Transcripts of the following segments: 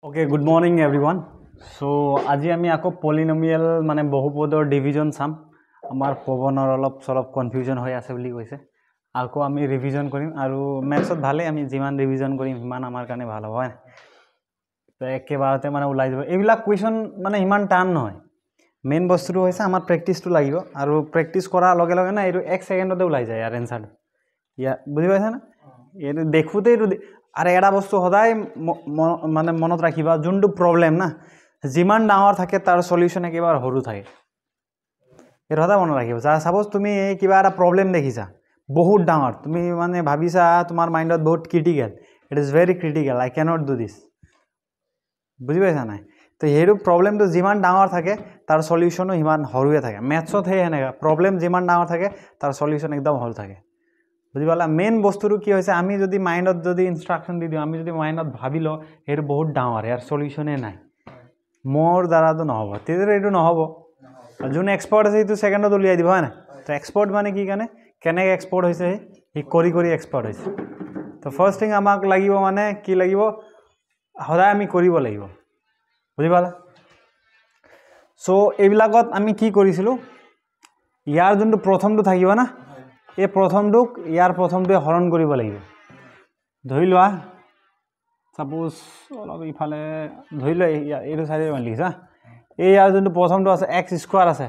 Okay, good morning everyone. So আজি আমি আকৌ পলিনোমিয়াল মানে বহুপদৰ ডিভিজন চাম আমাৰ পৱনৰ অলপ কনফিউজন হৈ আছে বুলি কৈছে আকৌ আমি ৰিভিজন কৰিম আৰু ম্যাথছত ভালে আমি যিমান ৰিভিজন কৰিম হিমান আমাৰ কাৰণে ভাল হ'ব তো একেবাৰতে মানে ওলাই যাব এইবিলাক কোৱেশ্চন মানে ইমান টান নহয় মেইন বস্তুটো হৈছে আমাৰ প্ৰেক্টিসটো লাগিব আৰু প্ৰেক্টিস কৰাৰ লগে লগে না এইটো 1 সেকেন্ডতে ওলাই যায় আর এনসার ইয়া বুঝি পাইছা না এইটো দেখুতে এইটো আর এটা বস্তু সদায় মানে মনত রাখিবা যোনটো প্রবলেম না যিমান ডাঙৰ থাকে তাৰ সলিউশন একেবাৰে সৰু থাকে এৰ সদায় মনত ৰাখিবা সাপোজ তুমি কিবা এটা প্ৰবলেম দেখিছা বহুত ডাঙৰ তুমি মানে ভাবিছা তোমাৰ মাইন্ডত বহুত critical it is very critical I cannot do this বুঝি পাইছা না তো হেৰু প্ৰবলেমটো যিমান ডাঙৰ থাকে তাৰ সলিউশনো হিমান সৰুৱে থাকে ম্যাথছত হে এনেকা প্ৰবলেম যিমান ডাঙৰ থাকে তাৰ সলিউশন একদম সৰু থাকে বুঝি পালা মেইন বস্তুটো কি হৈছে আমি যদি মাইন্ডত যদি ইনস্ট্রাকশন দি দিও আমি যদি মাইন্ডত ভাবিলো এর বহুত ডাঙৰ ইয়াৰ সলিউশনে নাই মোৰ দ্বাৰাটো নহব তেজৰে এটো নহব যোন এক্সপার্ট আছে এটো সেকেন্ডত উলিয়াই দিব হয় না তো এক্সপার্ট মানে কি কানে কেনে এক্সপার্ট হৈছে হি কৰি এক্সপাৰ্ট হৈছে তো ফাৰ্স্ট থিং আমাক লাগিব মানে কি লাগিব সদায় আমি কৰিব লাগিব বুঝি পালা সো এইবিলাকত আমি কি কৰিছিলো ইয়াৰ যোনটো প্ৰথমটো থাকিব না এই প্ৰথমটোক ইয়াৰ প্ৰথমটোৱে হৰণ কৰিব লাগিব ধৰি লোৱা সাপোজ অলপ ইফালে ধৰি লোৱা এইটো সাইডে মান লিখা এই ইয়াৰ যোনটো প্ৰথমটো আছে x স্কয়াৰ আছে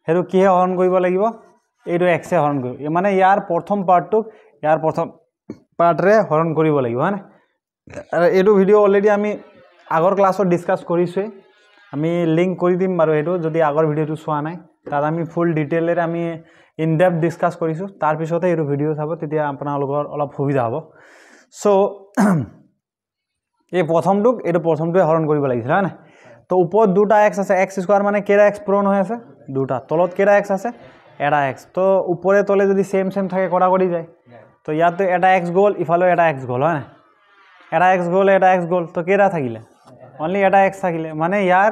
হেৰু কিহে হৰণ কৰিব লাগিব এইটো x এ হৰণ কৰিব মানে ইয়াৰ প্ৰথম পাৰ্টটোক ইয়াৰ প্ৰথম পাৰ্টৰে হৰণ কৰিব লাগিব হয় না আৰু এইটো ভিডিও অলৰেডি আমি আগৰ ক্লাছত ডিসকাস কৰিছোই আমি লিংক কৰি দিম বাৰু এটো যদি আগৰ ভিডিওটো চোৱা নাই তাত আমি ফুল ডিটেইলৰে আমি ইন ডেপথ ডিসকাস কৰিছো তাৰ পিছতে এই ভিডিও চাব তেতিয়া আপোনালোকৰ অলপ সুবিধা হ'ব সো এই প্ৰথমটোক এটো প্ৰথমটোৱে হৰণ কৰিব লাগিছিল হয় না তো ওপৰত দুটা x আছে x স্কয়াৰ মানে কেৰা x পূৰণ হৈ আছে দুটা তলত কেৰা x আছে এটা x তো উপৰে তলে যদি সেম থাকে কৰা কৰি যায় তো ইয়াতে এটা x গল ইফালে এটা x গল হয় না এটা x গল এটা x গল তো কেৰা থাকিলে অনলি এটা x থাকিলে মানে ইয়াৰ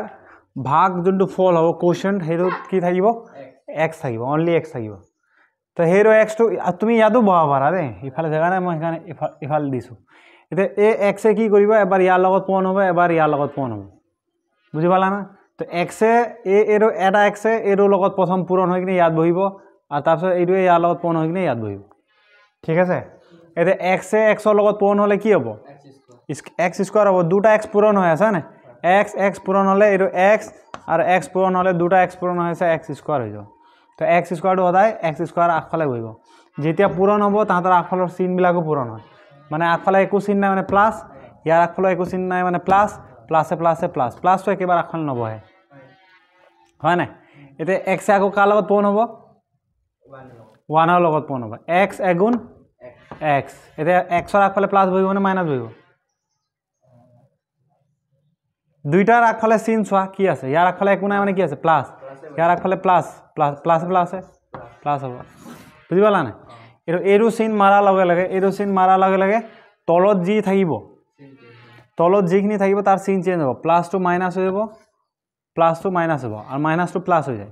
ভাগ যোনটো ফল হ'ব কোশেন্ট হেৰু কি থাকিব x থাকিব অনলি x থাকিব তো হেৰু x টো তুমি ইয়াতো বহা পাৰা ৰে ইফালে জাগা নাই মই এখানে ইফাল দিছো এতে এ x এ কি কৰিব এবাৰ ইয়াৰ লগত পূৰণ হ'ব এবাৰ ইয়াৰ লগত পূৰণ হ'ব বুজি পালা না তো x এ এৰো এটা x এ এৰো লগত প্ৰথম পূৰণ হৈ কিনে ইয়াত বহিব আৰু তাৰ পিছত এইটোৱে ইয়াৰ লগত পূৰণ হৈ কিনে ইয়াত বহিব ঠিক আছে এতে x এ x ৰ লগত পূৰণ হলে কি হ'ব x স্কয়াৰ হ'ব দুটা x পূৰণ হৈ আছে না x পূৰণ হলে এটো x আৰু x পূৰণ হলে দুটা x পূৰণ হৈ আছে x স্কয়াৰ হৈ যাব তো x স্কয়াৰ টো সদায় x স্কয়াৰ আগফালে বহিব যেতিয়া পূৰণ হ'ব তাহাঁতৰ আগফালৰ চিন বিলাকো পূৰণ হয় মানে আগফালে একো চিন নাই মানে প্লাস ইয়াৰ আগফালে একো চিন নাই মানে প্লাস প্লাসে প্লাস তো একেবাৰে আগফালে নবহে হয় না এতে x আকো কাৰ লগত পূৰণ হ'ব 1 ৰ লগত পূৰণ হ'ব x এগুণ x এতে x ৰ আগফালে প্লাস বহিব নে মাইনাস বহিব দুইটাৰ আগফালে চিন চোৱা কি আছে ইয়াৰ আগফালে একো নাই মানে কি আছে প্লাস ইয়াৰ আগফালে প্লাস হ'ব বুজি পালা না এৰো চিন মাৰা লগে লগে তলত যি থাকিব তলত যিখিনি থাকিব তাৰ চিন চেঞ্জ হ'ব প্লাস টু মাইনাস হৈ যাব প্লাস টু মাইনাস হ'ব আৰু মাইনাস টু প্লাস হৈ যায়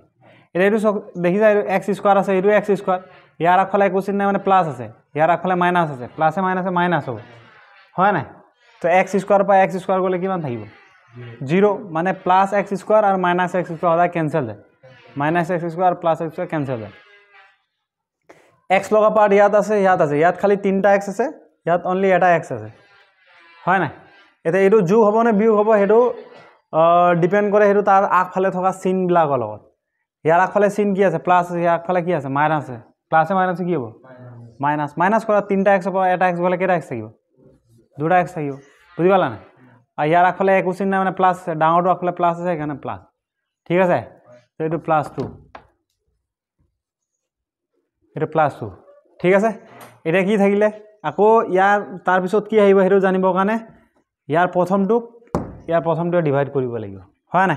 এটো দেখি যায় x স্কয়াৰ আছে এটো x স্কয়াৰ ইয়াৰ আগফালে একো চিন নাই মানে প্লাস আছে ইয়াৰ আগফালে মাইনাস আছে প্লাসে মাইনাসে মাইনাস হ'ব হয় না তো x স্কয়ার পা x স্কয়ার গলে কিমান থাকিব 0 মানে প্লাস x স্কয়ার আৰু মাইনাস x স্কয়াৰ সদায় ক্যান্সেল হয় minus x square plus x square cancel হয় x লগা পাৰ্ট ইয়াত আছে ইয়াত খালি তিনটা x আছে ইয়াত অনলি এটা x আছে হয় না এতে এটো যোগ হ'ব নে বিয়োগ হ'ব হেটো ডিপেন্ড কৰে হেটো তাৰ আগফালে থকা চিন বিলাকৰ লগত ইয়াৰ আগফালে চিন কি আছে প্লাস আছে ইয়াৰ আগফালে কি আছে মাইনাস আছে প্লাসে মাইনাসে কি হ'ব মাইনাস কৰা তিনটা x হ'ব এটা x গলে কেটা x থাকিব দুটা x থাকিব বুজি পালা না আর ইয়ার আগফালে একো চিন নাই মানে প্লাস ডাঙৰটো আগফালে প্লাস আছে এখানে প্লাস ঠিক আছে তো এটো প্লাস 2 এটো প্লাস 2 ঠিক আছে এটা কি থাকিলে আকৌ ইয়াৰ তাৰ পিছত কি আহিব হেটো জানিবৰ কাৰণে ইয়াৰ প্ৰথমটো ডিভাইড কৰিব লাগিব হয় না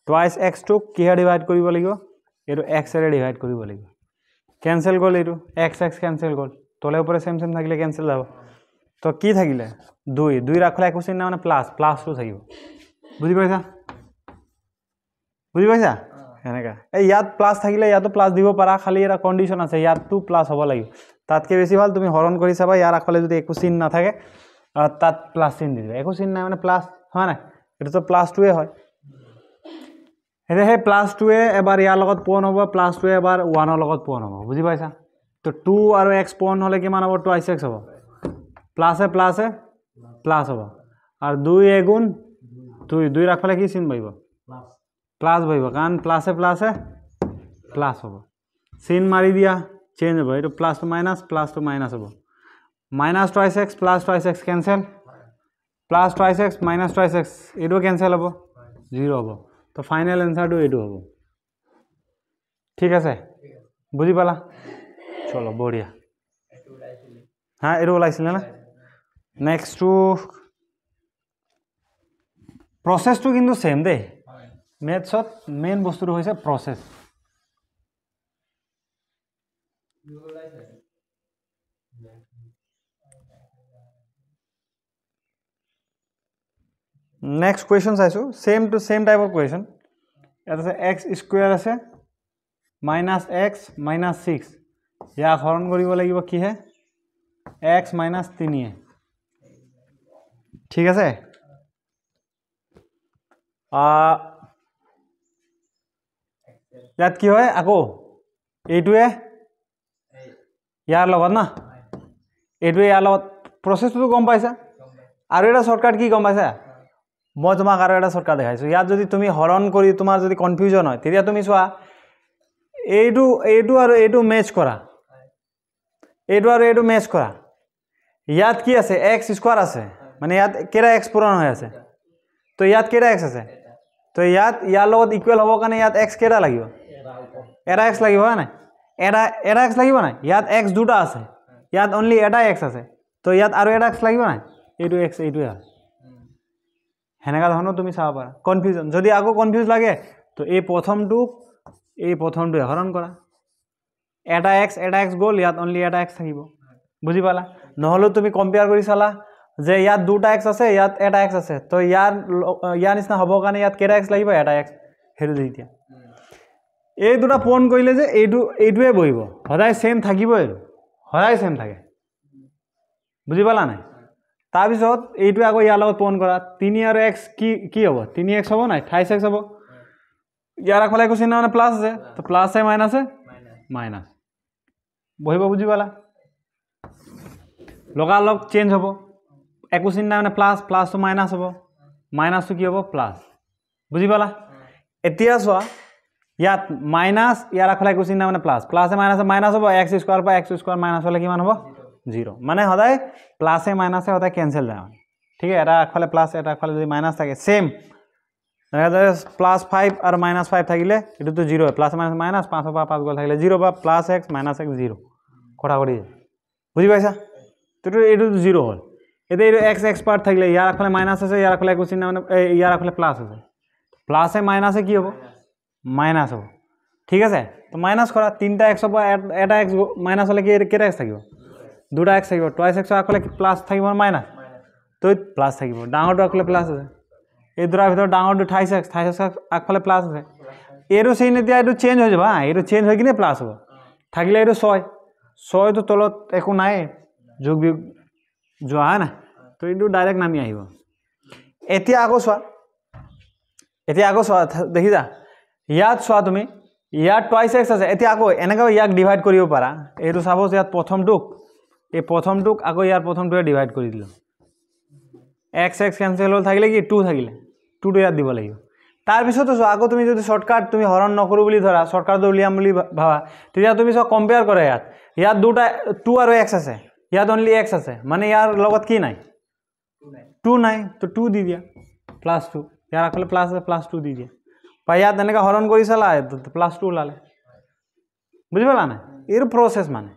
টুৱাইস x টো কিহে ডিভাইড কৰিব লাগিব এটো x এৰে ডিভাইড কৰিব লাগিব ক্যান্সেল গল এটো x ক্যান্সেল গল তলে উপরে সেম থাকিলে ক্যান্সেল যাব তো কি থাকিলে 2 রাখলে একো চিন না মানে প্লাস টু থাকিব বুজি পাইছা এনেকা এই ইয়াত প্লাস থাকিলে ইয়াতো প্লাস দিব পাৰা খালি এটা কন্ডিশন আছে ইয়াত টু প্লাস হ'ব লাগিব তাতকে বেছি ভাল তুমি হৰণ কৰি চাবা ইয়াৰ আগফালে যদি একো চিন না থাকে তাত প্লাছ চিন দি দিবা একো চিন নাই মানে প্লাছ হয় নাই এটোতো +2 হয় এতিয়া সেই +2 এবাৰ ইয়াৰ লগত পূৰণ হ'ব +2 এবাৰ 1 ৰ লগত পূৰণ হ'ব বুজি পাইছা তো 2 আৰু x পূৰণ হ'লে কিমান হ'ব 2x হ'ব প্লাছে প্লাছে প্লাছ হ'ব আৰু 2 এগুণ 2 ৰাখলে কি চিন বহিব প্লাছ বহিব কাৰণ প্লাছে প্লাছে প্লাছ হ'ব চিন মাৰি দিয়া চেঞ্জ হ'ব এইটো প্লাছ টু মাইনাছ হ'ব minus twice x plus twice x cancel plus twice x minus twice x এইটো cancel হ'ব 0 হ'ব তো ফাইনাল আনসারটো এইটো হ'ব ঠিক আছে বুজি পালা চলো বঢ়িয়া হ্যাঁ এইটো ওলাইছিল না নেক্সট টু প্ৰসেসটো কিন্তু সেম দে মেথছত মেইন বস্তুটো হৈছে প্ৰসেস Next question চাইছো same type of question এটা আছে x স্কয়ার আছে -x -6 ইয়া হরণ কৰিব লাগিব কি হে x - 3 ঠিক আছে ইয়াত কি হয় আকৌ এইটোৱে ইয়াৰ লগত না এইটোৱে ইয়াৰ লগত প্ৰসেসটো গম পাইছা আৰু এটা শৰ্টকাট কি গম পাইছা মই তোমাক আৰু এটা শৰ্টকাট দেখাইছো ইয়াত যদি তুমি হৰণ কৰি তোমাৰ যদি কনফিউজন হয় তেতিয়া তুমি চোৱা এইটো আৰু এইটো ম্যাচ কৰা এইটো আৰু এইটো ম্যাচ কৰা ইয়াত কি আছে x স্কয়াৰ আছে মানে ইয়াত কেটা x পূৰণ হৈ আছে তো ইয়াত কেটা x আছে তো ইয়াত ইয়াৰ লগত ইকুৱেল হ'ব কাৰণে ইয়াত x কেটা লাগিব এটা x লাগিব না এটা x লাগিব না ইয়াত x দুটা আছে ইয়াত অনলি এটা x আছে তো ইয়াত আৰু এটা x লাগিব না এইটো x এইটো আছে হেনেকা ধৰণৰ তুমি চাব পাৰা কনফিউজন যদি আকৌ কনফিউজ লাগে তো এই প্ৰথমটো হৰণ কৰা এটা x গল ইয়াত অনলি এটা x থাকিব বুজি পালা নহলে তুমি কম্পেয়াৰ কৰি চালা যে ইয়াত দুটা x আছে ইয়াত এটা x আছে তো ইয়াৰ নিচিনা হ'ব কাৰণে ইয়াত কেটা x লাগিব এটা x হেৰু দিতিয়া এই দুটা পূৰণ কৰিলে যে এইটোৱে বহিব সদায় সেম থাকিব সদায় সেম থাকে বুজি পালা নাই তাৰ পিছত এইটো আকৌ ইয়াৰ লগত পূৰণ কৰা 3 আৰু x কি হ'ব 3x হ'ব নাই 28x হ'ব ইয়াৰ আগফালে একো চিহ্ন মানে প্লাস আছে তো প্লাস এ মাইনাস বহিব বুজি পালা লগালগ চেঞ্জ হ'ব একো চিহ্ন মানে প্লাস টু মাইনাস হ'ব মাইনাস টু কি হ'ব প্লাস বুজি পালা এতিয়া চোৱা ইয়াত মাইনাস ইয়াৰ আগফালে একো চিহ্ন মানে প্লাস এ মাইনাস হ'ব x স্কয়ার পা x স্কয়ার মাইনাস হলে কিমান হ'ব 0 মানে সদায় প্লাসে মাইনাসে হতে ক্যান্সেল যায় ঠিক আছে এটা আগফালে প্লাস এটা আগফালে যদি মাইনাস থাকে সেম +5 আর -5 থাকিলে এটো তো 0 প্লাস মাইনাস 5 পা 5 গল থাকিলে 0 বা +x -x 0 কথা করি বুঝি পাইছা তো এটো 0 হল এতে x পার্ট থাকিলে ইয়ার আগফালে মাইনাস আছে ইয়ার আগফালে কোচিন মানে ইয়ার আগফালে প্লাস আছে প্লাসে মাইনাসে কি হবে মাইনাস হবে ঠিক আছে তো মাইনাস করা 3টা x পা এটা x মাইনাস হলে কি কেটা x থাকিব দুটা x থাকিব টুৱাইস x আগফালে প্লাস থাকিব মাইনাস তো প্লাস থাকিব ডাঙৰটো আগফালে প্লাস আছে এই দুটাৰ ভিতৰত ডাঙৰটো 28x আগফালে প্লাস আছে এৰো চিন এতিয়া এটো চেঞ্জ হৈ যাব এটো চেঞ্জ হৈ কিনে প্লাস হ'ব থাকিলে এটো 6 তো তলত একো নাই যোগ বিয়োগ যোৱা না তো এটো ডাইৰেক্ট নামি আহিব এতিয়া আকৌ চোৱা দেখি যা ইয়াত চোৱা তুমি ইয়াত টুৱাইস x আছে এতিয়া আকৌ এনেকা ইয়াক ডিভাইড কৰিব পাৰা এটো সাপোজ ইয়াত প্ৰথমটোক আকৌ ইয়াৰ প্ৰথমটোৱে ডিভাইড কৰি দিলো x ক্যান্সেল হল থাকিলে কি 2 থাকিলে 2 টো ইয়াত দিব লাগিব তাৰ পিছতো চোৱা আকৌ তুমি যদি শৰ্টকাট তুমি হৰণ নকৰো বুলি ধৰা শৰ্টকাট উলিয়াম বুলি ভাবা তেতিয়া তুমি সব কম্পেয়াৰ কৰা ইয়াত দুটা 2 আৰু x আছে ইয়াত অনলি x আছে মানে ইয়াৰ লগত কি নাই 2 নাই তো 2 দি দিয়া +2 ইয়াৰ আগফালে প্লাস আছে +2 দি দিয়া বা ইয়াত এনেকা হৰণ কৰি চালা তো +2 ওলালে বুজি পালা না এৰ প্ৰসেস মানে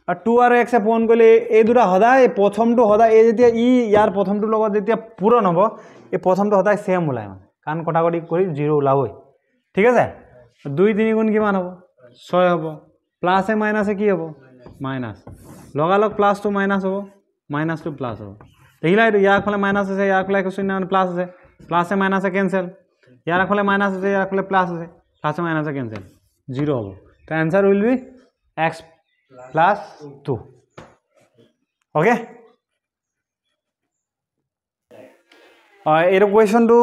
আর 2 আর x এ পূরণ করলে এই দুটা সদায় প্রথমটো সদায় এই যেতিয়া ইয়ার প্রথমটো লগত যেতিয়া পূরণ হ'ব এই প্রথমটো সদায় সেম ওলায় মানে কারণ কটাকটি কৰি 0 ওলাবই ঠিক আছে 2 3 গুণ কিমান হ'ব 6 হ'ব প্লাসে মাইনাসে কি হ'ব মাইনাস লগালগ প্লাস টু মাইনাস হ'ব মাইনাস টু প্লাস হ'ব দেখিলা এটা ইয়াৰ ফালে মাইনাস আছে ইয়াৰ ফালে কিছু না প্লাস আছে প্লাসে মাইনাসে ক্যান্সেল ইয়াৰ ফালে মাইনাস আছে ইয়াৰ ফালে প্লাস আছে প্লাসে মাইনাসে ক্যান্সেল 0 হ'ব তো answer will be x +2 okay এইটো কুৱেশ্যনটো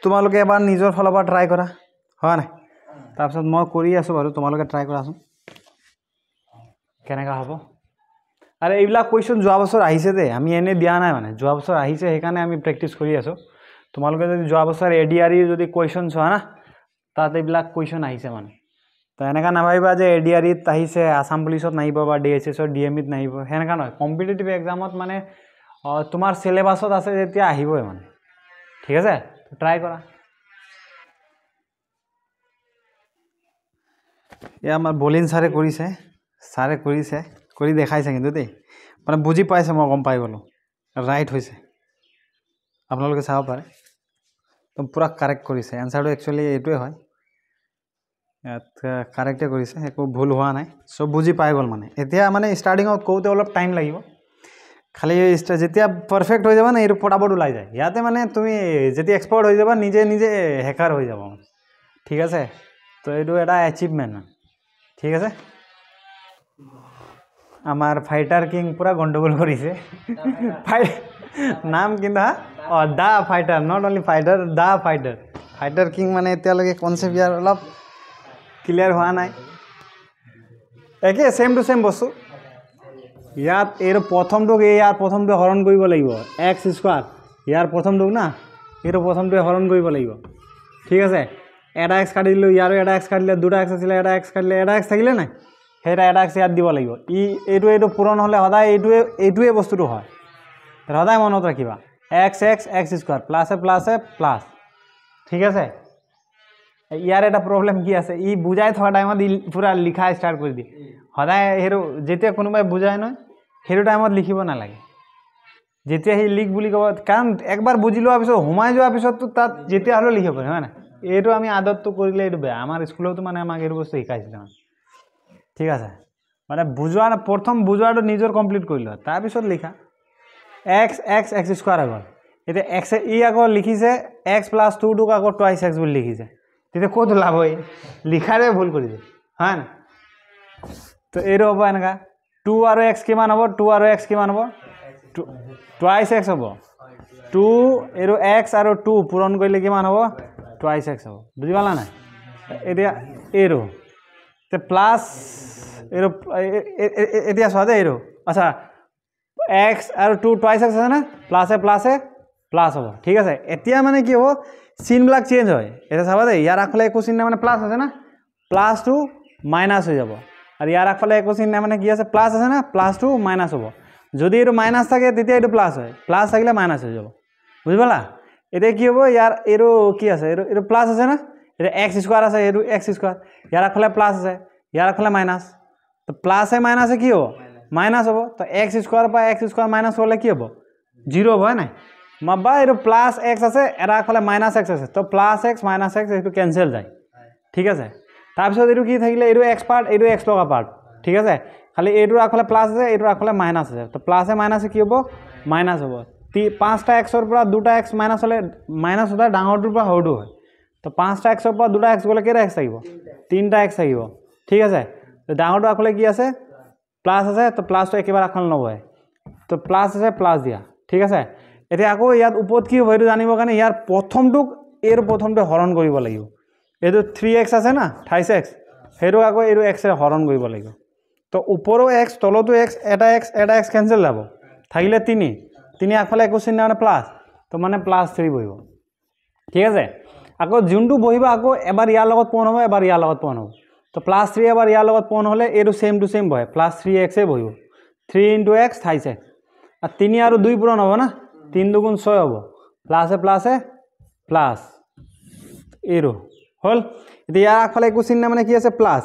তোমালোকে এবাৰ নিজৰ ফালৰ পৰা ট্ৰাই কৰা হয় নাই তাৰপিছত মই কৰি আছোঁ বাৰু তোমালোকে ট্ৰাই কৰাচোন কেনেকুৱা হ'ব আৰু এইবিলাক কুৱেশ্যন যোৱা বছৰ আহিছে দে আমি এনে দিয়া নাই মানে যোৱা বছৰ আহিছে সেইকাৰণে আমি প্ৰেক্টিছ কৰি আছোঁ তোমালোকে যদি যোৱা বছৰ এডিআৰই যদি কুৱেশ্যন চোৱা না তাত এইবিলাক কুৱেশ্যন আহিছে মানে তো এনেকুৱা নাভাবিবা যে এডিআৰইত আহিছে আসাম পুলিচত নাহিব বা ডিএছএছৰ ডিএমইত নাহিব সেনেকুৱা নহয় কম্পিটিটিভ এক্সামত মানে তোমাৰ চিলেবাছত আছে যেতিয়া আহিবই মানে ঠিক আছে ট্ৰাই কৰা এয়া আমাৰ বলিন ছাৰে কৰিছে কৰি দেখাইছে কিন্তু দেই মানে বুজি পাইছে মই গম পাই গ'লোঁ ৰাইট হৈছে আপোনালোকে চাব পাৰে তো পূৰা কাৰেক্ট কৰিছে এনচাৰটো একচুৱেলি এইটোৱে হয় ইয়াত কাৰেক্টে কৰিছে একো ভুল হোৱা নাই চব বুজি পাই গ'ল মানে এতিয়া মানে ষ্টাৰ্টিঙত কওঁতে অলপ টাইম লাগিব খালি যেতিয়া পাৰফেক্ট হৈ যাব না এইটো পটাপট ওলাই যায় ইয়াতে মানে তুমি যেতিয়া এক্সপাৰ্ট হৈ যাবা নিজে নিজে হেকাৰ হৈ যাব ঠিক আছে তো এইটো এটা এচিভমেণ্ট ঠিক আছে আমাৰ ফাইটাৰ কিং পূৰা গণ্ডগোল কৰিছে নাম কিন্তু the fighter not only fighter the fighter king মানে এতিয়ালৈকে কনচেপ্ট ইয়াৰ অলপ ক্লিয়াৰ হোৱা নাই একে ছেম টু ছেম বস্তু ইয়াত এইটো প্ৰথমটোক ইয়াৰ প্ৰথমটো হৰণ কৰিব লাগিব এক্স স্কোৱাৰ ইয়াৰ প্ৰথমটোক না এইটো প্ৰথমটোৱে হৰণ কৰিব লাগিব ঠিক আছে এটা এক্স কাটি দিলোঁ ইয়াৰো এটা এক্স কাটিলে দুটা এক্স আছিলে এটা এক্স কাটিলে এটা এক্স থাকিলে নাই সেইটা এটা এক্স ইয়াত দিব লাগিব এইটো পূৰণ হ'লে সদায় এইটোৱে বস্তুটো হয় সদায় মনত ৰাখিবা এক্স স্কোৱাৰ প্লাছ ঠিক আছে ইয়াৰ এটা প্ৰব্লেম কি আছে বুজাই থকা টাইমত পূৰা লিখা ষ্টাৰ্ট কৰি দিয়ে সদায় সেইটো যেতিয়া কোনোবাই বুজাই নহয় সেইটো টাইমত লিখিব নালাগে যেতিয়া সি লিখ বুলি ক'ব কাৰণ একবাৰ বুজি লোৱাৰ পিছত সোমাই যোৱাৰ পিছততো তাত যেতিয়া হ'লেও লিখিব পাৰে হয় নাই এইটো আমি আদতটো কৰিলে এইটো বেয়া আমাৰ স্কুলতো মানে আমাক এইটো বস্তু শিকাইছিলে মানে ঠিক আছে মানে প্ৰথম বুজোৱাটো নিজৰ কমপ্লিট কৰি লোৱা তাৰপিছত লিখা এক্স স্কোৱাৰ আগত এতিয়া এক্স আকৌ লিখিছে এক্স প্লাছ 2টোক আকৌ টুৱাইছ এক্স বুলি লিখিছে তেতিয়া ক'ত ওলাব লিখাৰে ভুল কৰিছে হয় নাই তো এইটো হ'ব এনেকুৱা 2 আৰু এক্স কিমান হ'ব 2 আৰু এক্স কিমান হ'ব টুৱাইছ এক্স হ'ব 2 এইটো এক্স আৰু 2 পূৰণ কৰিলে কিমান হ'ব টুৱাইছ এক্স হ'ব বুজি পালা নাই এতিয়া এইটো প্লাছ এইটো এতিয়া চোৱা দেই এইটো আচ্ছা এক্স আৰু 2 টুৱাইছ এক্স আছে না প্লাছ হ'ব ঠিক আছে এতিয়া মানে কি হ'ব চিনবিলাক চেঞ্জ হয় এতিয়া চাবা দেই ইয়াৰ আগফালে একো চিন নাই মানে প্লাছ আছে না প্লাছটো মাইনাছ হৈ যাব আৰু ইয়াৰ আগফালে একো চিন নাই মানে কি আছে প্লাছ আছে না প্লাছটো মাইনাছ হ'ব যদি এইটো মাইনাছ থাকে তেতিয়া এইটো প্লাছ হয় প্লাছ থাকিলে মাইনাছ হৈ যাব বুজি পালা এতিয়া কি হ'ব ইয়াৰ এইটো কি আছে এইটো প্লাছ আছে না এটা এক্স স্কোৱাৰ আছে এইটো এক্স স্কোৱাৰ ইয়াৰ আগফালে প্লাছ আছে ইয়াৰ আগফালে মাইনাছ তো প্লাছে মাইনাছে কি হ'ব মাইনাছ হ'ব তো এক্স স্কোৱাৰ পৰা এক্স স্কোৱাৰ মাইনাছ হ'লে কি হ'ব 0 হ'ব হয় নাই বা এইটো প্লাছ এক্স আছে এটা আগফালে মাইনাছ এক্স আছে তো প্লাছ এক্স মাইনাছ এক্স এইটো কেঞ্চেল যায় ঠিক আছে তাৰপিছত এইটো কি থাকিলে এইটো এক্স পাৰ্ট এইটো এক্স লগা পাৰ্ট ঠিক আছে খালি এইটোৰ আগফালে প্লাছ আছে এইটোৰ আগফালে মাইনাছ আছে তো প্লাছে মাইনাছে কি হ'ব মাইনাছ হ'ব 5টা এক্সৰ পৰা 2টা এক্স মাইনাছ হ'লে মাইনাছ সদায় ডাঙৰটোৰ পৰা সৰুটো হয় তো 5টা এক্সৰ পৰা 2টা এক্স গ'লে কেইটা এক্স থাকিব 3টা এক্স থাকিব ঠিক আছে তো ডাঙৰটো আগফালে কি আছে প্লাছ আছে তো প্লাছটো একেবাৰে আগফালে নবহে তো প্লাছ আছে প্লাছ দিয়া ঠিক আছে এতিয়া আকৌ ইয়াত ওপৰত কি হ'ব এইটো জানিবৰ কাৰণে ইয়াৰ প্ৰথমটোৱে হৰণ কৰিব লাগিব এইটো 3x আছে না 28x সেইটো আকৌ এইটো এক্সে হৰণ কৰিব লাগিব তো ওপৰো এক্স তলতো এক্স এটা এক্স কেঞ্চেল যাব থাকিলে 3 আগফালে একো চিন নাই মানে প্লাছ তো মানে +3 বহিব ঠিক আছে আকৌ যোনটো বহিব আকৌ এবাৰ ইয়াৰ লগত পূৰণ হ'ব এবাৰ ইয়াৰ লগত পূৰণ হ'ব তো +3 এবাৰ ইয়াৰ লগত পূৰণ হ'লে এইটো ছেম টু ছেম বহে +3x বহিব 3 × x 28x আৰু 3 আৰু 2 পূৰণ হ'ব না 3 2 × 6 হ'ব প্লাছে প্লাছ এইটো হ'ল এতিয়া ইয়াৰ আগফালে একো চিন নাই মানে কি আছে প্লাছ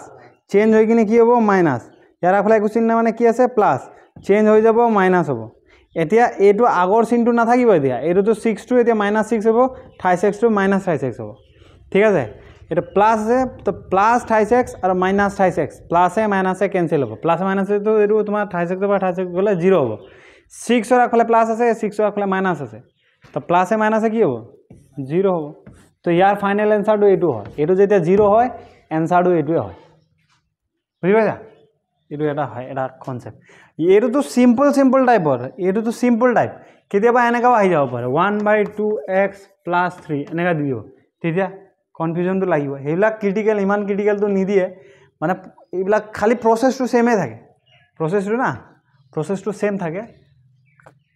চেঞ্জ হৈ কিনে কি হ'ব মাইনাছ ইয়াৰ আগফালে একো চিন নাই মানে কি আছে প্লাছ চেঞ্জ হৈ যাব মাইনাছ হ'ব এতিয়া এইটো আগৰ চিনটো নাথাকিব এতিয়া এইটোতো 6টো এতিয়া -6 হ'ব 28xটো -28x হ'ব ঠিক আছে এটা প্লাছ আছে তো +28x আৰু -28x প্লাছে মাইনাছে কেঞ্চেল হ'ব প্লাছে মাইনাছেটো এইটো তোমাৰ 28x পৰা 28x গ'লে 0 হ'ব 6ৰ আগফালে প্লাছ আছে 6ৰ আগফালে মাইনাছ আছে তো প্লাছে মাইনাছে কি হ'ব 0 হ'ব তো ইয়াৰ ফাইনেল এনসাৰটো এইটো হয় এইটো যেতিয়া 0 হয় এনসাৰটো এইটোৱে হয় বুজি পাইছা এইটো এটা হয় এটা কনসেপ্ট এইটো সিম্পল টাইপৰ এইটো সিম্পল টাইপ কেতিয়াবা এনেকাও আহি যাব পাৰে 1/2x + 3 এনেকা দিব তেতিয়া কনফিউজনটো লাগিব সেইবিলাক ক্ৰিটিকেল ইমান ক্ৰিটিকেলটো নিদিয়ে মানে এইবিলাক খালি প্ৰসেসটো সেমে থাকে প্ৰসেসটো সেম থাকে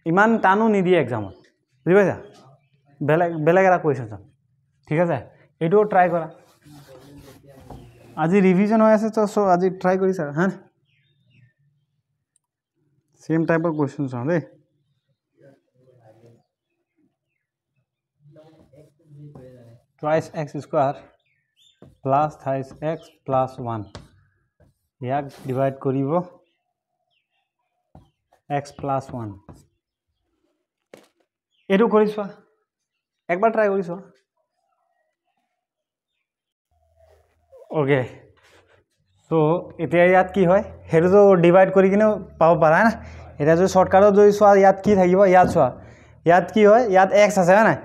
ইমান টানো নিদিয়ে এক্সামত বুজি পাইছা বেলেগ এটা কোৱেশ্চন ঠিক আছে এইটো ট্ৰাই কৰা আজি ৰিভিজন হৈ আছে তো আজি ট্ৰাই কৰিছা হা সেম টাইপৰ কোৱেশ্চন চাও দেই twice x square plus thrice x plus 1 ইয়াক ডিভাইড কৰিব x plus 1 এইটো কৰিছো একবাৰ ট্ৰাই কৰিছো ওকে সো এতিয়া ইয়াত কি হয় হেটো তো ডিভাইড কৰি কিনে পাব পাৰা না এটা যদি শর্টকাটত যদি সোয়া ইয়াত কি থাকিব ইয়াত সোয়া ইয়াত কি হয় ইয়াত x আছে না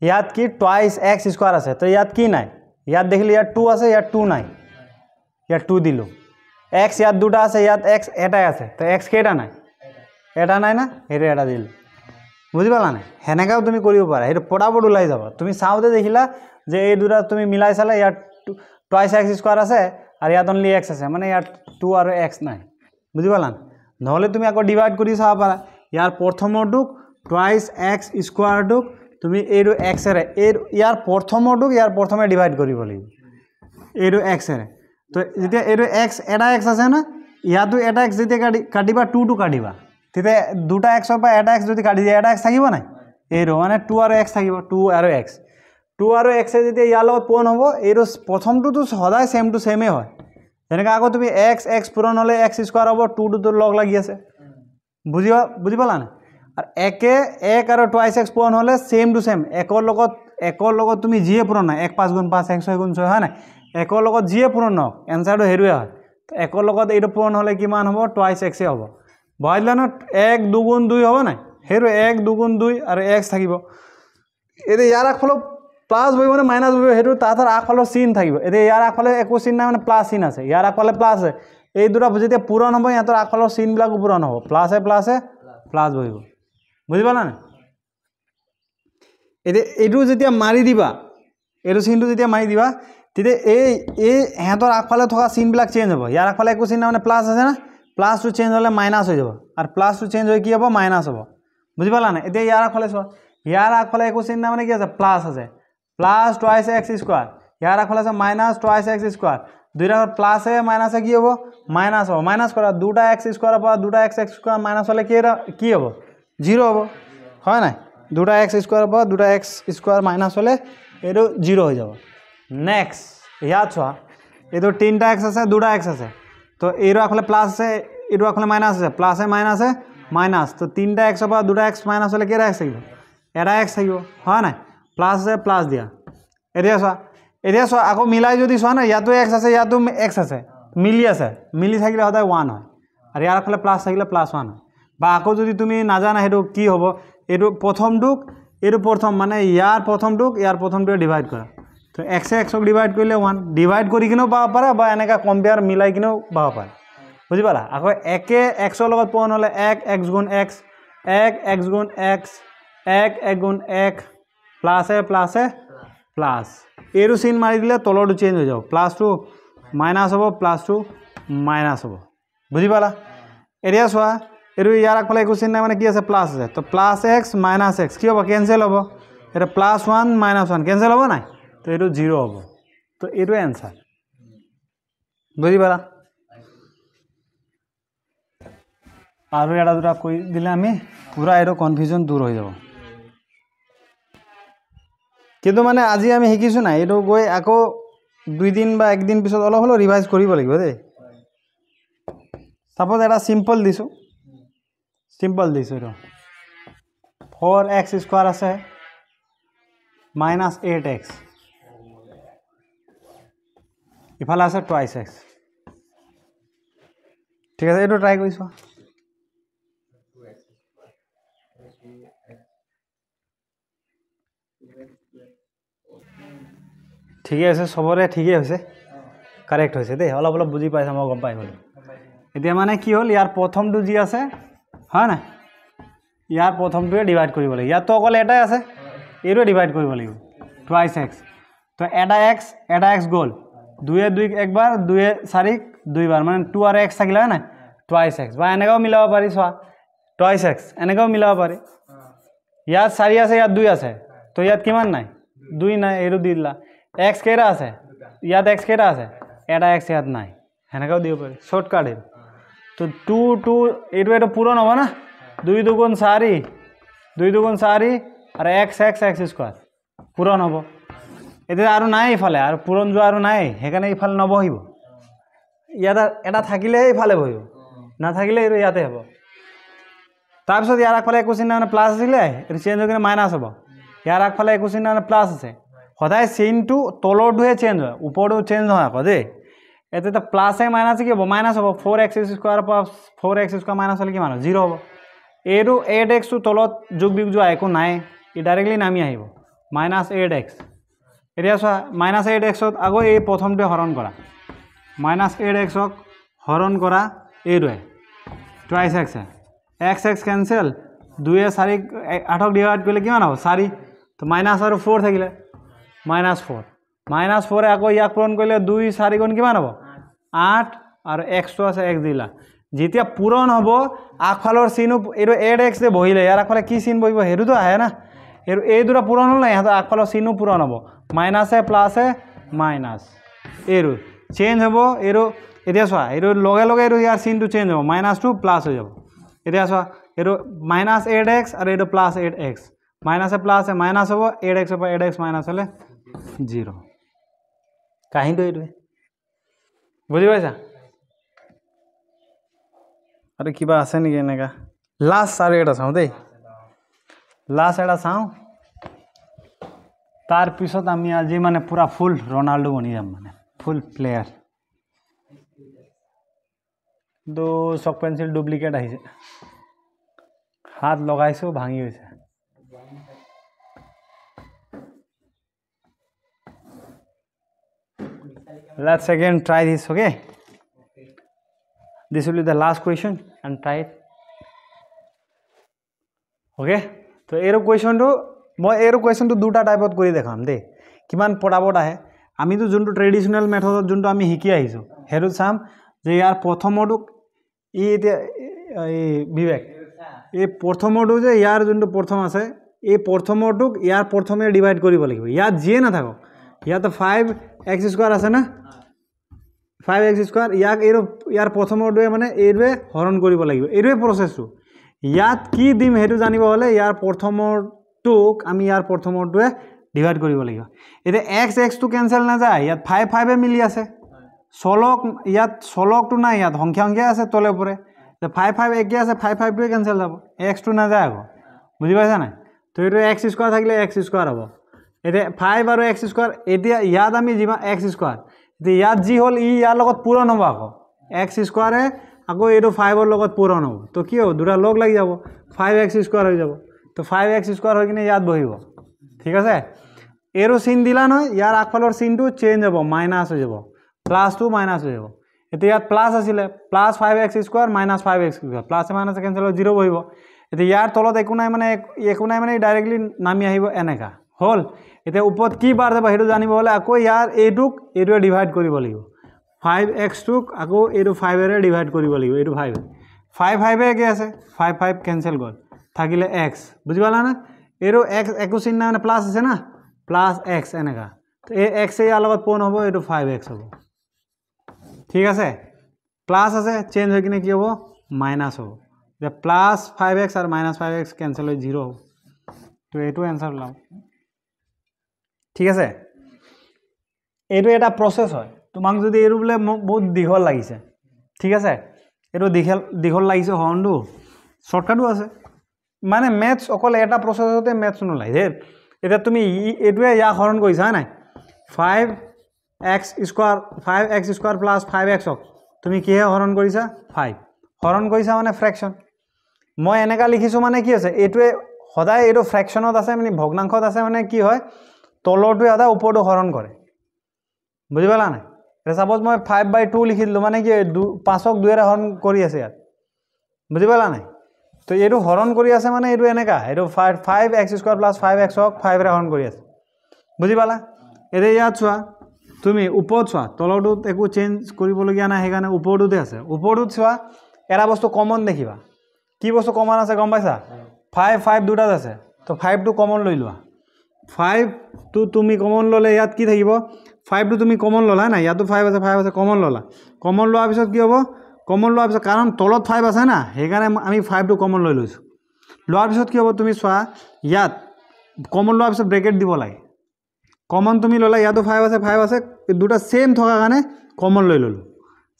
ইয়াত কি twice x স্কয়ার আছে তো ইয়াত কি নাই ইয়াত দেখিলে ইয়াত 2 আছে ইয়াত 2 নাই ইয়াত 2 দিলো x ইয়াত দুটা আছে ইয়াত x এটাই আছে তো x কেটা নাই এটা নাই না হেৰে এটা দিল বুজি পালা না হেনেকাও তুমি কৰিব পাৰা হেটো পড়াপড় ওলাই যাব তুমি চাওতে দেখিলা যে এই দুটা তুমি মিলাই চালা ইয়াত twice x স্কয়ার আছে আর ইয়াত অনলি x আছে মানে ইয়াত 2 আর x নাই বুজি পালা নহলে তুমি আকৌ ডিভাইড কৰি চাব পাৰা ইয়াৰ প্ৰথমটোক twice x স্কয়াৰটোক তুমি এইটো x এৰে ইয়াৰ প্ৰথমে ডিভাইড কৰিব লাগিব এইটো x এৰে তো যেতিয়া এইটো x এটা x আছে না ইয়াতো এটা x যেতিয়া কাটিবা 2 টু কাটিবা তেতিয়া দুটা x ৰ পৰা এটা x যদি কাটি দিয়া এটা x থাকিব নাই এইটো মানে 2 আৰু x থাকিব 2 আৰু x 2 আৰু x এ যেতিয়া ইয়াৰ লগত পূৰণ হ'ব এইটো প্ৰথমটো সদায় সেম টু সেমে হয় যেনেকা আকৌ তুমি x পূৰণ হলে x স্কয়ার হ'ব 2 টু লগ লাগি আছে বুজি পালা না আর একে এক আর twice x পূরণ হলে সেম টু সেম একর লগত তুমি জিয়ে পূরণ না 1 5 গুণ 5 1 6 গুণ 6 হয় না একর লগত জিয়ে পূরণ নক এনসারটো হেৰুৱে হয় তো একর লগত এইটো পূরণ হলে কিমান হ'ব twice x এ হ'ব বহাইলা না 1 2 গুণ 2 হ'ব না হেৰু 1 2 গুণ 2 আৰ x থাকিব এতে ইয়াৰ আগফালে প্লাস বহিব না মাইনাস বহিব হেৰু তাতৰ আগফালৰ চিন থাকিব এতে ইয়াৰ আগফালে একো চিন নাই মানে প্লাস চিন আছে ইয়াৰ আগফালে প্লাস আছে এই দুটা যেতিয়া পূৰণ হ'ব ইয়াতৰ আগফালৰ চিন বিলাক পূৰণ হ'ব প্লাসে প্লাস বহিব বুজি পালা না এইটো যেতিয়া মাৰি দিবা এইটো চিনটো যেতিয়া মাৰি দিবা তেতিয়া এই হেতৰ আগফালে থকা চিন বিলাক চেঞ্জ হ'ব ইয়াৰ আগফালে একো চিন নাই মানে প্লাস আছে না প্লাস টু চেঞ্জ হলে মাইনাস হৈ যাব আর প্লাস টু চেঞ্জ হৈ কি হ'ব মাইনাস হ'ব বুজি পালা না এতিয়া ইয়াৰ আগফালে চোৱা ইয়াৰ আগফালে একো চিন নাই মানে কি আছে প্লাস আছে প্লাস twice x স্কয়ার ইয়াৰ আগফালে আছে মাইনাস twice x স্কয়ার দুইটা প্লাসে মাইনাসে কি হ'ব মাইনাস হ'ব মাইনাস কৰা দুটা x স্কয়াৰ পৰা দুটা x স্কয়ার মাইনাস হলে কি হ'ব 0 হ'ব হয় না দুটা x স্কয়ার পৰা দুটা x স্কয়াৰ মাইনাস হলে এটো 0 হৈ যাব নেক্সট ইয়াত চোৱা এটো তিনটা x আছে দুটা x আছে তো এর আগফালে প্লাস আছে এর আগফালে মাইনাস আছে প্লাসে মাইনাসে মাইনাস তো তিনটা x পৰা দুটা x মাইনাস হলে কেটা x থাকিব এটা x থাকিব হয় না প্লাস আছে প্লাস দিয়া এতিয়া চোৱা আকৌ মিলাই যদি চোৱা না ইয়াতো x আছে ইয়াতো x আছে মিলি থাকিলে সদায় 1 হয় আর ইয়াৰ আগফালে প্লাস থাকিলে প্লাস 1 হয় বা আকৌ যদি তুমি নাজানা হেটো কি হ'ব এটো প্ৰথম মানে ইয়াৰ প্ৰথমটো ডিভাইড কৰা তো x এ x ক ডিভাইড কৰিলে 1 ডিভাইড কৰি কিনেও পাব পাৰা বা এনেকা কম্পেয়াৰ মিলাই কিনেও পাব পাৰা বুজি পালা আকৌ একে x ৰ লগত পূৰণ হলে 1 x গুণ x 1 x গুণ x 1 গুণ 1 প্লাসে প্লাস এৰো চিন মাৰি দিলে তলৰটো চেঞ্জ হৈ যাব প্লাস টু মাইনাস হ'ব প্লাস টু মাইনাস হ'ব বুজি পালা এৰিয়া চোৱা এৰো ইয়াৰ আগফালে একো চিন নাই মানে কি আছে প্লাস আছে তো প্লাস x মাইনাস x কি হ'ব কেনসেল হ'ব এটা প্লাস 1 মাইনাস 1 কেনসেল হ'ব নাই তো এটো 0 হ'ব তো এটো आंसर বুজি পালা আৰু এটা দুটা কৈ দিলে আমি পুরা এটো কনফিউজন দূর হৈ যাব কিন্তু মানে আজি আমি শিকিছো না এটো গৈ আকৌ 2 দিন বা 1 দিন পিছত অলপ হলো ৰিভাইজ কৰিব লাগিব দেই সাপোজ এটা সিম্পল দিছো এটো 4x স্কয়ার আছে minus 8x ইফালে আছে twice x ঠিক আছে এটো ট্রাই কৰিছো ঠিকই আছে সবৰে ঠিকই হৈছে কারেক্ট হৈছে দেই অলপ বুজি পাইছা মই গম পাই গলো এতিয়া মানে কি হ'ল ইয়াৰ প্ৰথমটো যি আছে হয় না ইয়াৰ প্ৰথমটোৱে ডিভাইড কৰিব লাগিব ইয়াত তো অকল এটাই আছে এইটো ডিভাইড কৰিব লাগিব টুৱাইস x তো এটা x গ'ল 2 এ 2 একবাৰ 2 এ 4 দুইবাৰ মানে 2 আৰু x থাকিলে না টুৱাইস x বা এনেকাও মিলাব পাৰি চোৱা টুৱাইস x এনেকাও মিলাব পাৰি ইয়াত 4 আছে ইয়াত 2 আছে তো ইয়াত কিমান নাই 2 নাই এৰো দি দিলা x কেইটা আছে ইয়াত x কেইটা আছে এটা x ইয়াত নাই এনেকাও দিব পাৰি শর্টকাট এ তো 2 এটো পূরণ হবে না 2 দুগুণ 4 2 দুগুণ 4 আর x স্কয়ার পূরণ হবো এতে আর নাই ইফালে আর পূরণ যোৱা আর নাই হেকানে ইফালে নবহিব ইয়াত এটা থাকিলে ইফালে বহিব না থাকিলে এটো ইয়াতে হবো তার পিছত ইয়ার আগফালে একো চিহ্ন মানে প্লাস দিলে এটো চেঞ্জ হৈ কিনে মাইনাস হবো ইয়ার আগফালে একো চিহ্ন মানে প্লাস আছে সদায় চিহ্নটো তলৰটোহে চেঞ্জ হয় ওপৰটো চেঞ্জ নহয় আকৌ দেই এতে তো প্লাস এ মাইনাস কি হবো মাইনাস হবো 4x square plus 4x square minus হলে কি মান 0 হবো এটো 8x তো তলত যোগ বিয়োগ যোৱা একো নাই ই ডাইৰেক্টলি নামি আহিব -8x এতিয়া চোৱা -8x ত আগো এই প্ৰথমটো হৰণ কৰা -8x ক হৰণ কৰা এইটোৱে টুৱাইস x x ক্যান্সেল 2 এ 4 8 ক ডিভাইড কৰিলে কিমান হ'ব 4 তো মাইনাস আৰু 4 থাকিলে -4 আকৌ ইয়াক পূৰণ কৰিলে 2 4 গুণ কিমান হ'ব 8 আৰু x তো আছে x দিলা যেতিয়া পূৰণ হ'ব আগফালৰ চিহ্ন এটো 8x দে বহিলে ইয়াৰ আগফালে কি চিহ্ন বহিব হেৰু তো আহে না এৰ এই দুটা পূৰণ হল না ইহাতে আগফালৰ চিহ্ন পূৰণ হবো মাইনাসে প্লাসে মাইনাস এৰো চেঞ্জ হবো এৰো এতিয়া চোৱা এৰো লগে লগে এৰো ইয়াৰ চিহ্নটো চেঞ্জ হবো মাইনাস টু প্লাস হৈ যাব এতিয়া চোৱা এৰো -8x আৰ এৰো +8x মাইনাসে প্লাসে মাইনাস হবো 8x পৰা 8x মাইনাস হলে 0 কাহিনীটো এইটো বুঝি পাইছা আৰে কিবা আছে নেকি এনেকা লাস্ট আৰু এটা চাও দেই লাস্ট এটা চাও তার পিছত আমি আজি মানে পুরা ফুল রোনাল্ডো বনি যাম মানে ফুল প্লেয়ার দো চক পেন্সিল ডুপ্লিকেট আহিছে হাত লগাইছো ভাঙি গৈছে let's again try this okay this will be the last question and try it okay তো এর কোয়েশ্চনটো মই এর কোয়েশ্চনটো দুটা টাইপত কৰি দেখাম দে কিমান পড়াবট আহে আমি তো যোনটো ট্ৰেডিশনাল মেথডত যোনটো আমি শিকি আহিছো হেৰু চাম যে ইয়াৰ প্ৰথমটো ই বিবেক এই প্ৰথমটো যে ইয়াৰ যোনটো প্ৰথম আছে এই প্ৰথমটোক ইয়াৰ প্ৰথমে ডিভাইড কৰিব লাগিব ইয়াত যিয়ে না থাকক ইয়াত 5x স্কয়াৰ আছে না 5x স্কয়াৰ ইয়াৰ প্ৰথমটোৱে মানে এইটোৱে হৰণ কৰিব লাগিব এইটোৱে প্ৰসেসটো ইয়াত কি দিম হেতু জানিব হলে ইয়াৰ প্ৰথমটোক আমি ইয়াৰ প্ৰথমটোৱে ডিভাইড কৰিব লাগিব এতে x তো ক্যান্সেল না যায় ইয়াত 5 এ মিলি আছে সলক ইয়াত সলকটো নাই ইয়াত সংখ্যা আছে তলে পৰে তে 5 একে আছে 5 টোৱে ক্যান্সেল যাব x তো না যায় আকৌ বুজি পাইছা না তো এটো x স্কয়ার থাকিলে x স্কয়ার হ'ব এতে 5 আৰু x স্কয়াৰ এতিয়া ইয়াত আমি জিমা x স্কয়াৰ তে ইয়াত জি হল ই ইয়াৰ লগত পূৰণ হ'ব আকৌ x স্কয়াৰে আকৌ এটো 5 ৰ লগত পূৰণ হ'ব তো কি হ'ব দুটা লগ লাগি যাব 5x স্কয়ার হৈ যাব তো 5x স্কয়ার হৈ কিনে ইয়াত বহিব ঠিক আছে এৰো চিন দিলা নহয় ইয়াৰ আগফালৰ চিনটো চেঞ্জ হ'ব মাইনাস হৈ যাব প্লাস টু মাইনাস হৈ যাব এতিয়া ইয়াত প্লাস আছিল plus 5x square minus 5x square plus minus cancel হৈ 0 বহিব এতিয়া ইয়াৰ তলত একো নাই মানে ডাইৰেক্টলি নামি আহিব এনেকা হল এতিয়া ওপৰত কি বাৰ যাব হেতু জানিব হলে আকৌ ইয়াৰ এইটোক এইটোৱে ডিভাইড কৰিব লাগিব 5x টুক আকৌ এইটো 5 এৰে ডিভাইড কৰিব লাগিব এইটো 5 এ কি আছে 5 ক্যান্সেল গল থাকিলে x বুজি পালা না এৰো x একো চিহ্ন মানে প্লাস আছে না প্লাস x এনেকা তো এই x এ ইয়াৰ লগত পূৰণ হ'ব এইটো 5x হ'ব ঠিক আছে প্লাস আছে চেঞ্জ হৈ কিনে কি হ'ব মাইনাস হ'ব যে প্লাস 5x আর মাইনাস 5x ক্যান্সেল হৈ 0 হ'ব তো এইটো आंसर লাও ঠিক আছে এইটো এটা প্ৰসেস হয় তোমাক যদি এৰু বলে বহুত দিঘল লাগিছে ঠিক আছে এটো দিঘল লাগিছে হন্ডু শর্টকাটও আছে মানে ম্যাথস অকল এটা প্রসেসতে ম্যাথস নলাই হে এটা তুমি এটোৱে ইয়া হৰণ কৰিছা নাই 5x স্কয়াৰ প্লাস 5x তুমি কিহে হৰণ কৰিছা 5 হৰণ কৰিছা মানে ফ্ৰ্যাকশন মই এনেকা লিখিছো মানে কি আছে এটোৱে সদায় এটো ফ্ৰ্যাকশনত আছে মানে ভগ্নাংশত আছে মানে কি হয় তলৰটো আদা ওপৰটো হৰণ কৰে বুজি পালা নাই এটা সাপোজ মই 5/2 লিখি দিলোঁ মানে কি 5ক 2 হৰণ কৰি আছে ইয়াত বুজি পালা নাই তো এইটো হৰণ কৰি আছে মানে এইটো এনেকা এইটো 5x² + 5xক 5 ৰে হৰণ কৰি আছে বুজি পালা এতিয়া ইয়াত চোৱা তুমি ওপৰত চোৱা তলটোত একো চেঞ্জ কৰিবলগীয়া নাই সেইকাৰণে ওপৰটোতে আছে ওপৰটোত চোৱা এটা বস্তু কমন দেখিবা কি বস্তু কমন আছে গম পাইছা 5 দুটাত আছে তো 5 টো কমন লৈ লোৱা 5 টো তুমি কমন ললে ইয়াত কি থাকিব 5 টো তুমি কমন ললা না ইয়াতো 5 আছে কমন ললা কমন লোৱাৰ পিছত কি হ'ব কমন লোৱাৰ পিছত কাৰণ তলত 5 আছে না সেইকাৰণে আমি 5 টো কমন লৈ লৈছো লোৱাৰ পিছত কি হ'ব তুমি চোৱা ইয়াত কমন লোৱাৰ পিছত ব্ৰেকেট দিব লাগে কমন তুমি ললা ইয়াতো 5 আছে দুটা সেম থকা কাৰণে কমন লৈ ললো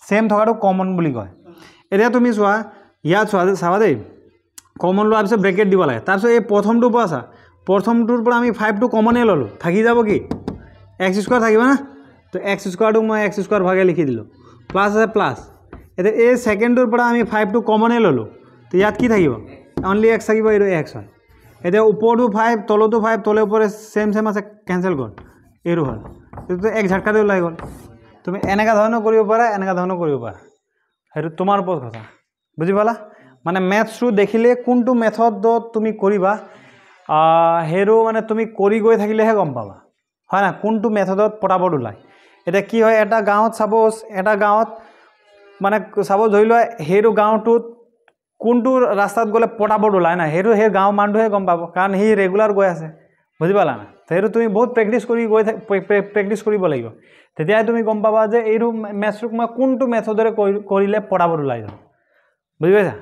সেম থকাটো কমন বুলি কয় এতিয়া তুমি চোৱা ইয়াত চোৱা চাবা দেই কমন লোৱাৰ পিছত ব্ৰেকেট দিব লাগে তাৰ পিছত এই প্ৰথমটো পৰা আছে প্ৰথমটোৰ পৰা আমি 5 টো কমনে ললো থাকি যাব কি x² থাকিব না তো x² টো মই x² ভাগে লিখি দিলো প্লাস আছে প্লাস এতিয়া এই সেকেন্ডৰ পৰা আমি 5 টো কমনে ললো তো ইয়াত কি থাকিব অনলি x থাকিব এইটো x হয় এতিয়া ওপৰটো 5 তলটো 5 তলে ওপৰে সেম আছে ক্যান্সেল কৰ এৰো হল তো এক ঝটকাতে ওলাই গল তুমি এনেকা ধৰণৰ কৰিব পাৰা হেতু তোমাৰ ওপৰত কথা বুজি পালা মানে ম্যাথছটো দেখিলে কোনটো মেথডত তুমি কৰিবা হেৰো মানে তুমি কৰি গৈ থাকিলেহে গম পাবা হয় না কোনটো মেথডত পটাপট ওলাই এটা কি হয় এটা গাঁৱত সাপোজ এটা গাঁৱত মানে সাপোজ ধৰি লোৱা হেৰো গাঁৱটোত কোনটো ৰাস্তাত গলে পটাপট ওলাই না হেৰো হে গাঁও মানুহে গম পাব কাৰণ হি ৰেগুলাৰ গৈ আছে বুজি পালা না হেৰো তুমি বহুত প্ৰেক্টিস কৰি গৈ প্ৰেক্টিস কৰিব লাগিব তেতিয়া তুমি গম পাবা যে এইটো ম্যাথছক মই কোনটো মেথডৰে কৰিলে পটাপট ওলাই যাব বুজি পাইছা